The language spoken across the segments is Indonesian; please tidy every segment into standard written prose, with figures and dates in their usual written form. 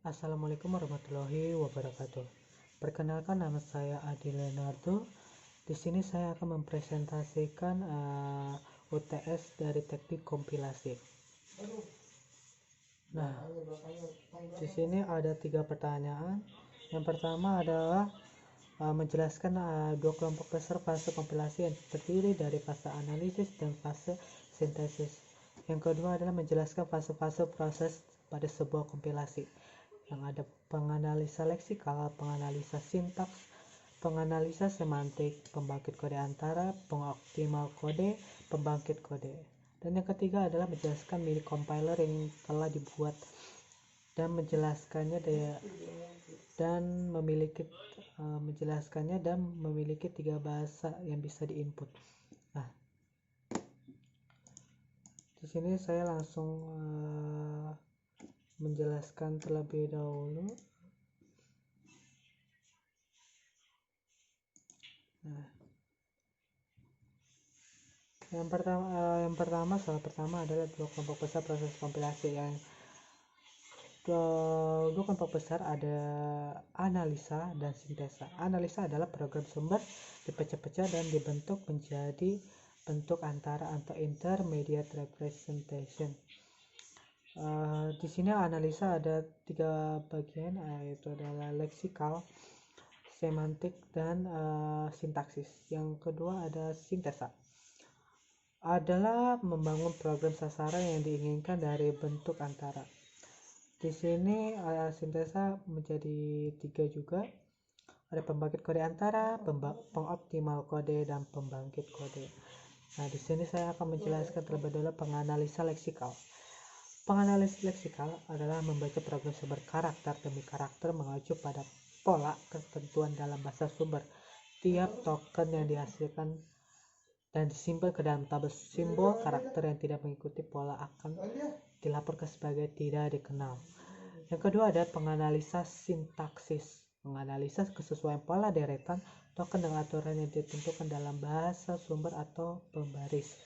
Assalamualaikum warahmatullahi wabarakatuh. Perkenalkan, nama saya Adi Leonardo. Di sini saya akan mempresentasikan UTS dari teknik kompilasi. Nah, di sini ada 3 pertanyaan. Yang pertama adalah menjelaskan dua kelompok besar fase kompilasi yang terdiri dari fase analisis dan fase sintesis. Yang kedua adalah menjelaskan fase-fase proses pada sebuah kompilasi, yang ada penganalisa leksikal, penganalisa sintaks, penganalisa semantik, pembangkit kode antara, pengoptimal kode, pembangkit kode. Dan yang ketiga adalah menjelaskan mini compiler yang telah dibuat dan menjelaskannya dan memiliki 3 bahasa yang bisa diinput. Nah, di sini saya langsung menjelaskan terlebih dahulu. Nah, yang pertama adalah dua kelompok besar proses kompilasi. Yang dua kelompok besar ada analisa dan sintesa. Analisa adalah program sumber dipecah-pecah dan dibentuk menjadi bentuk antara atau intermediate representation. Di sini analisa ada 3 bagian, yaitu adalah leksikal, semantik, dan sintaksis. Yang kedua ada sintesa, adalah membangun program sasaran yang diinginkan dari bentuk antara. Di sini sintesa menjadi 3 juga. Ada pembangkit kode antara, pengoptimal kode, dan pembangkit kode. Nah, di sini saya akan menjelaskan terlebih dahulu penganalisa leksikal. Penganalisa leksikal adalah membaca program sumber karakter demi karakter mengacu pada pola ketentuan dalam bahasa sumber. Tiap token yang dihasilkan dan disimpan ke dalam tabel simbol karakter yang tidak mengikuti pola akan dilaporkan sebagai tidak dikenal. Yang kedua ada penganalisa sintaksis, menganalisa kesesuaian pola deretan token dengan aturan yang ditentukan dalam bahasa sumber atau pembaris.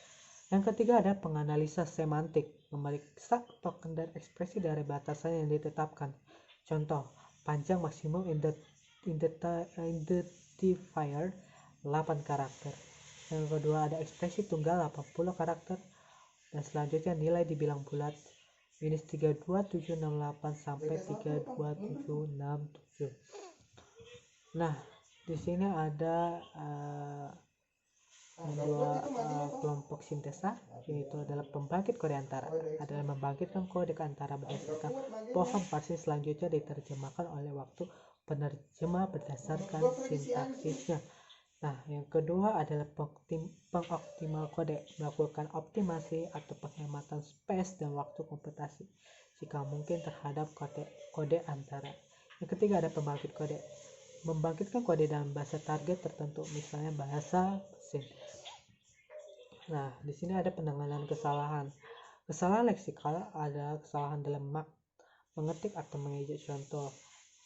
Yang ketiga ada penganalisa semantik, memeriksa token dan ekspresi dari batasan yang ditetapkan. Contoh, panjang maksimum identifier 8 karakter. Yang kedua ada ekspresi tunggal 80 karakter, dan selanjutnya nilai dibilang bulat minus 32768 sampai 32767. Nah, di sini ada dua kelompok sintesa, yaitu adalah pembangkit kode antara, adalah membangkitkan kode ke antara berdasarkan pohon parsi, selanjutnya diterjemahkan oleh waktu penerjemah berdasarkan sintaksisnya. Nah, yang kedua adalah pengoptimal kode, melakukan optimasi atau penghematan space dan waktu komputasi jika mungkin terhadap kode antara. Yang ketiga ada pembangkit kode, membangkitkan kode dalam bahasa target tertentu, misalnya bahasa mesin. Nah, di sini ada penanganan kesalahan. Kesalahan leksikal ada kesalahan dalam mengetik atau mengejek. Contoh,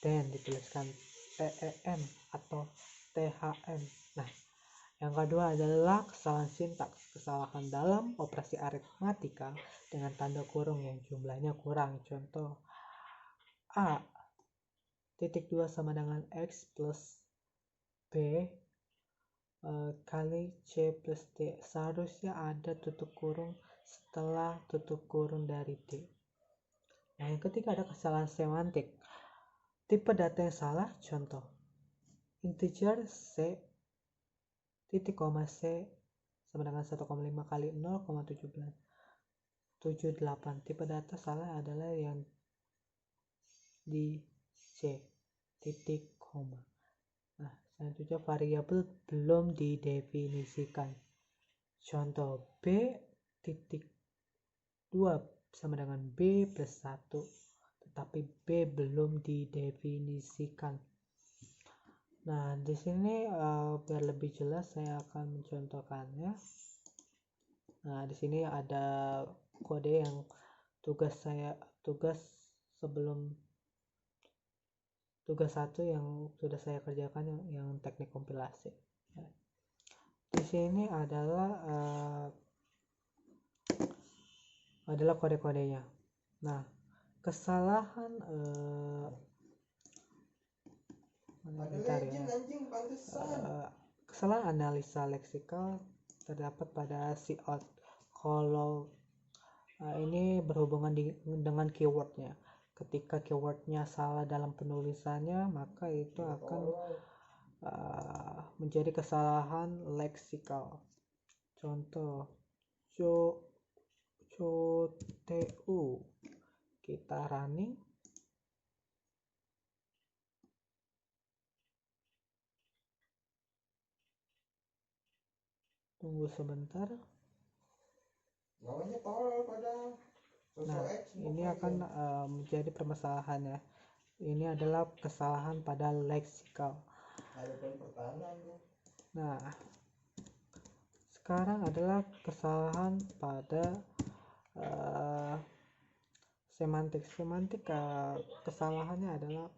dan dituliskan TEN atau THN. Nah, yang kedua adalah kesalahan sintaks, kesalahan dalam operasi aritmatika dengan tanda kurung yang jumlahnya kurang. Contoh, A titik 2 sama dengan X plus B kali C plus D. Seharusnya ada tutup kurung setelah tutup kurung dari D. Nah, yang ketiga ada kesalahan semantik. Tipe data yang salah, contoh integer C titik koma C sama dengan 1,5 kali 0,78. Tipe data salah adalah yang di C titik koma. Nah, selanjutnya variabel belum didefinisikan. Contoh B titik 2 sama dengan B plus 1, tetapi B belum didefinisikan. Nah, di sini biar lebih jelas saya akan mencontohkannya. Nah, di sini ada kode yang tugas satu yang sudah saya kerjakan, yang teknik kompilasi. Di sini adalah kode-kodenya. Nah, kesalahan kesalahan analisa leksikal terdapat pada si out kalau ini berhubungan dengan keywordnya. Ketika keywordnya salah dalam penulisannya, maka itu akan menjadi kesalahan leksikal. Contoh, COTU kita running. Tunggu sebentar. Nah, ini akan menjadi permasalahan ya. Ini adalah kesalahan pada leksikal. Nah, sekarang adalah kesalahan pada semantik. Kesalahannya adalah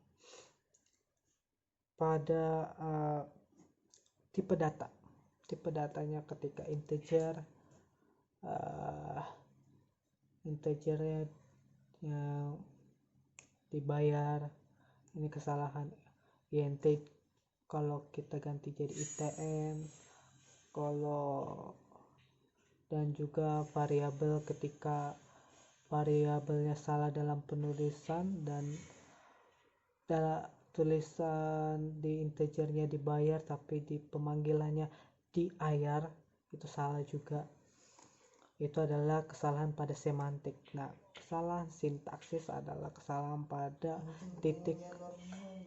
pada tipe data. Tipe datanya ketika integernya yang dibayar, ini kesalahan. INT kalau kita ganti jadi ITM, dan juga variabel ketika variabelnya salah dalam penulisan dan tulisan di integernya dibayar tapi di pemanggilannya diayar, itu salah juga. Itu adalah kesalahan pada semantik. Nah, kesalahan sintaksis adalah kesalahan pada titik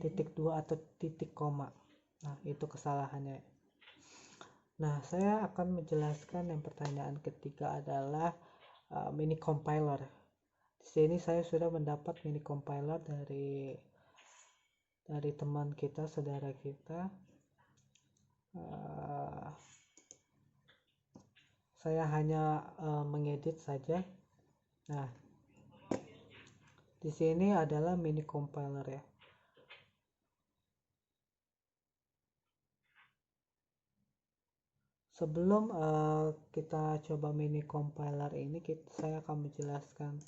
2 atau titik koma. Nah, itu kesalahannya. Nah, saya akan menjelaskan yang pertanyaan ketiga adalah mini compiler. Di sini saya sudah mendapat mini compiler dari teman kita, saudara kita. Saya hanya mengedit saja. Nah, di sini adalah mini compiler ya. Sebelum kita coba mini compiler ini, saya akan menjelaskan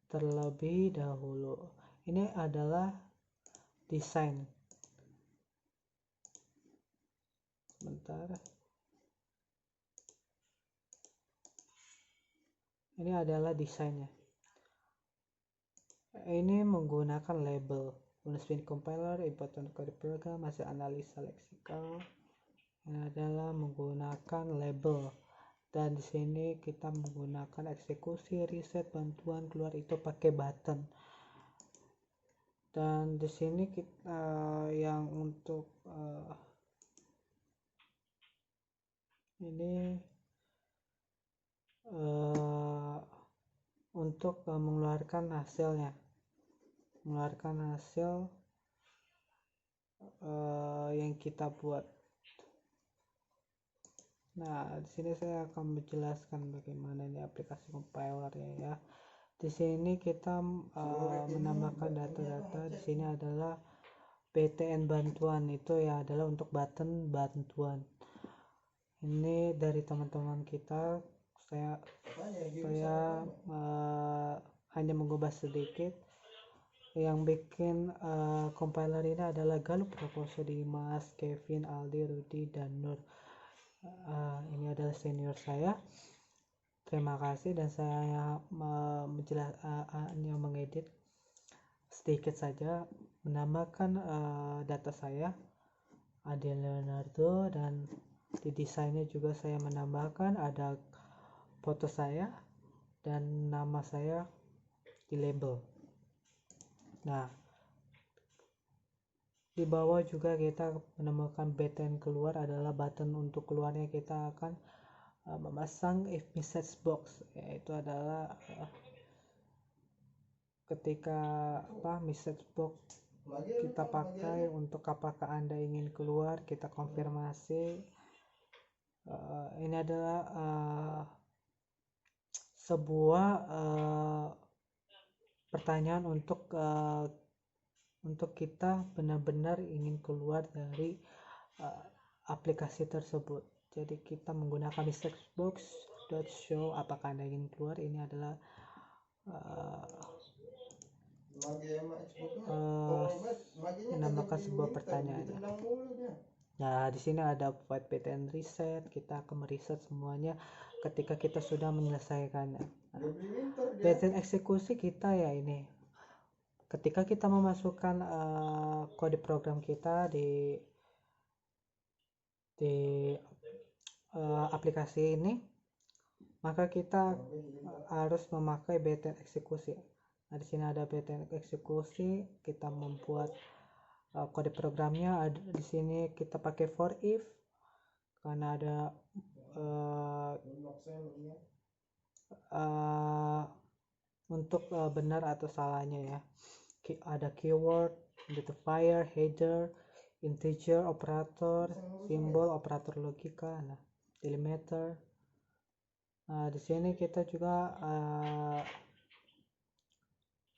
terlebih dahulu. Ini adalah desain. Sebentar. Ini adalah desainnya. Ini menggunakan label. Mini compiler, important code program, hasil analisa leksikal. Ini adalah menggunakan label. Dan di sini kita menggunakan eksekusi, reset, bantuan keluar itu pakai button. Dan di sini kita yang untuk ini untuk mengeluarkan hasilnya, hasil yang kita buat. Nah, di sini saya akan menjelaskan bagaimana ini aplikasi compilernya ya. Di sini kita menambahkan data-data. Di sini adalah BTN bantuan, itu ya adalah untuk button bantuan. Ini dari teman-teman kita. Saya hanya mengubah sedikit. Yang bikin compiler ini adalah Galup, Prakoso, Dimas, Kevin, Aldi, Rudi, dan Nur. Ini adalah senior saya. Terima kasih, dan saya hanya mengedit sedikit saja, menambahkan data saya Ade Leonardo, dan di desainnya juga saya menambahkan ada foto saya dan nama saya di label. Nah, di bawah juga kita menemukan button keluar, adalah button untuk keluarnya. Kita akan memasang if message box, yaitu adalah ketika message box kita pakai untuk apakah Anda ingin keluar, kita konfirmasi. Ini adalah sebuah pertanyaan untuk kita benar-benar ingin keluar dari aplikasi tersebut. Jadi kita menggunakan message box.show apakah Anda ingin keluar. Ini adalah menambahkan sebuah pertanyaan. Nah, di sini ada void pattern reset. Kita akan meriset semuanya ketika kita sudah menyelesaikannya. Nah, pattern eksekusi kita ya ini. Ketika kita memasukkan kode program kita di aplikasi ini, maka kita harus memakai pattern eksekusi. Nah, di sini ada pattern eksekusi. Kita membuat kode programnya. Di sini kita pakai for if karena ada untuk benar atau salahnya ya. Ada keyword, identifier, header, integer, operator, simbol, operator logika, nah, delimiter. Nah, di sini kita juga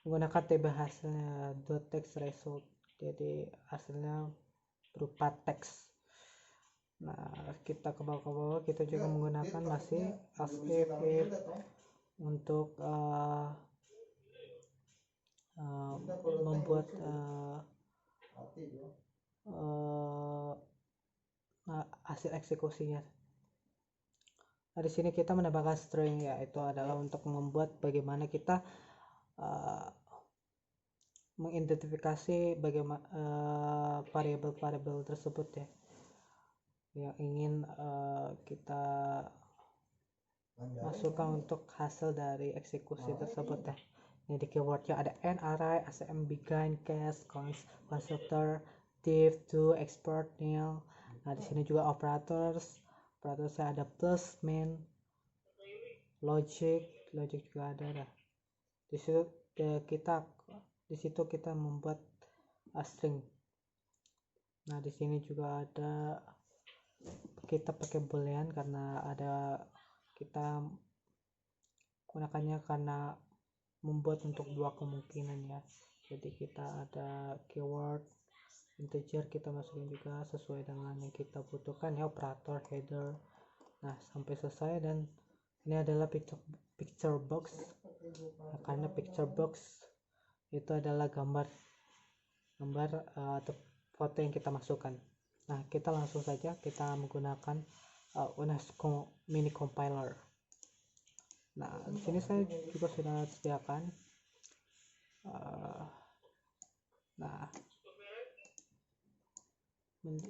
menggunakan table hasilnya .text result, jadi hasilnya berupa teks. Nah, kita ke bawah kita juga menggunakan masih else if untuk membuat hasil eksekusinya. Nah, di sini kita menambahkan string, yaitu adalah untuk membuat bagaimana kita mengidentifikasi bagaimana variabel-variabel tersebut ya yang ingin kita masukkan untuk hasil dari eksekusi tersebut ya. Ini di keywordnya ada n, array, asm, begin, case, constructor, div, to, export, nil. Nah, di sini juga operatornya ada plus, min, logic juga ada. Nah, di situ kita membuat string. Nah, di sini juga ada kita pakai boolean karena ada kita gunakannya karena membuat untuk dua kemungkinan ya. Jadi kita ada keyword integer, kita masukin juga sesuai dengan yang kita butuhkan ya, operator, header. Nah, sampai selesai. Dan ini adalah picture box. Nah, karena picture box itu adalah gambar atau foto yang kita masukkan. Nah, kita langsung saja kita menggunakan UNESCO mini compiler. Nah, di sini saya juga sudah sediakan.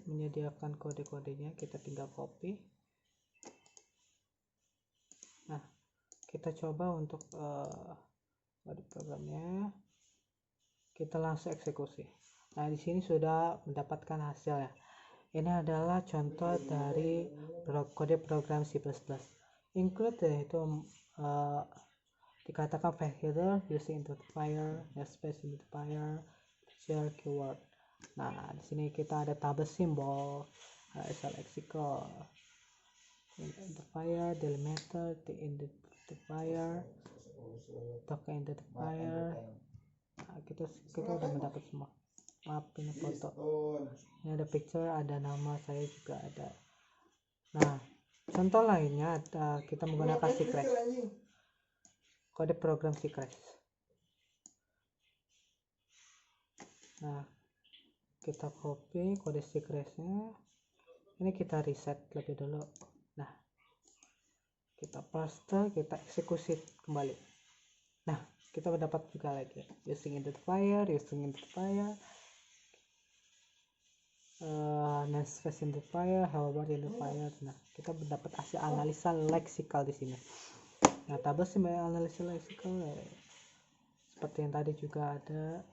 Menyediakan kode-kodenya, kita tinggal copy. Nah, kita coba untuk kode programnya, kita langsung eksekusi. Nah, di sini sudah mendapatkan hasilnya. Ini adalah contoh dari kode program C++. Include yaitu dikatakan file header using identifier, space identifier, share keyword. Nah, di sini kita ada table symbol, lexical, identifier, delimiter, the identifier, token identifier. Nah, kita udah mendapat semua. Maaf, ini foto. Ini ada picture, ada nama saya juga ada. Nah, contoh lainnya kita menggunakan secret. Kode program secret. Nah, kita copy kode secretnya. Ini kita reset lebih dulu. Nah, kita paste, kita eksekusi kembali. Nah, kita mendapat juga lagi using identifier, namespace identifier, hello world identifier. Nah, kita mendapat hasil analisa leksikal di sini. Nah, tabel analisa leksikal seperti yang tadi juga ada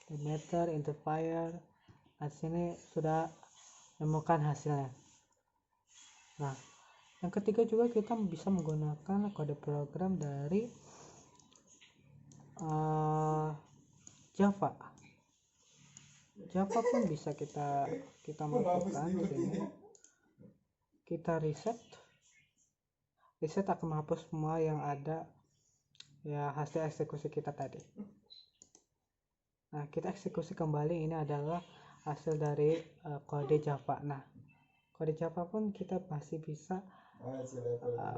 delimiter, identifier. Nah, sini sudah menemukan hasilnya. Nah, yang ketiga juga kita bisa menggunakan kode program dari Java. Java pun bisa kita masukkan di sini. Kita reset akan menghapus semua yang ada ya hasil eksekusi kita tadi. Nah, kita eksekusi kembali. Ini adalah hasil dari kode Java. Nah, kode Java pun kita masih bisa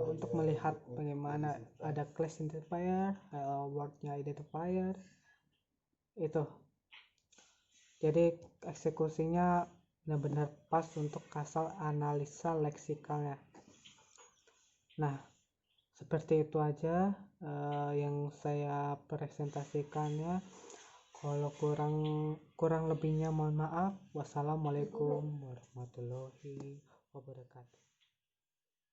untuk melihat bagaimana ada class identifier, wordnya identifier, itu. Jadi eksekusinya benar-benar pas untuk asal analisa leksikalnya. Nah, seperti itu aja yang saya presentasikannya. Kalau kurang lebihnya mohon maaf. Wassalamualaikum warahmatullahi wabarakatuh.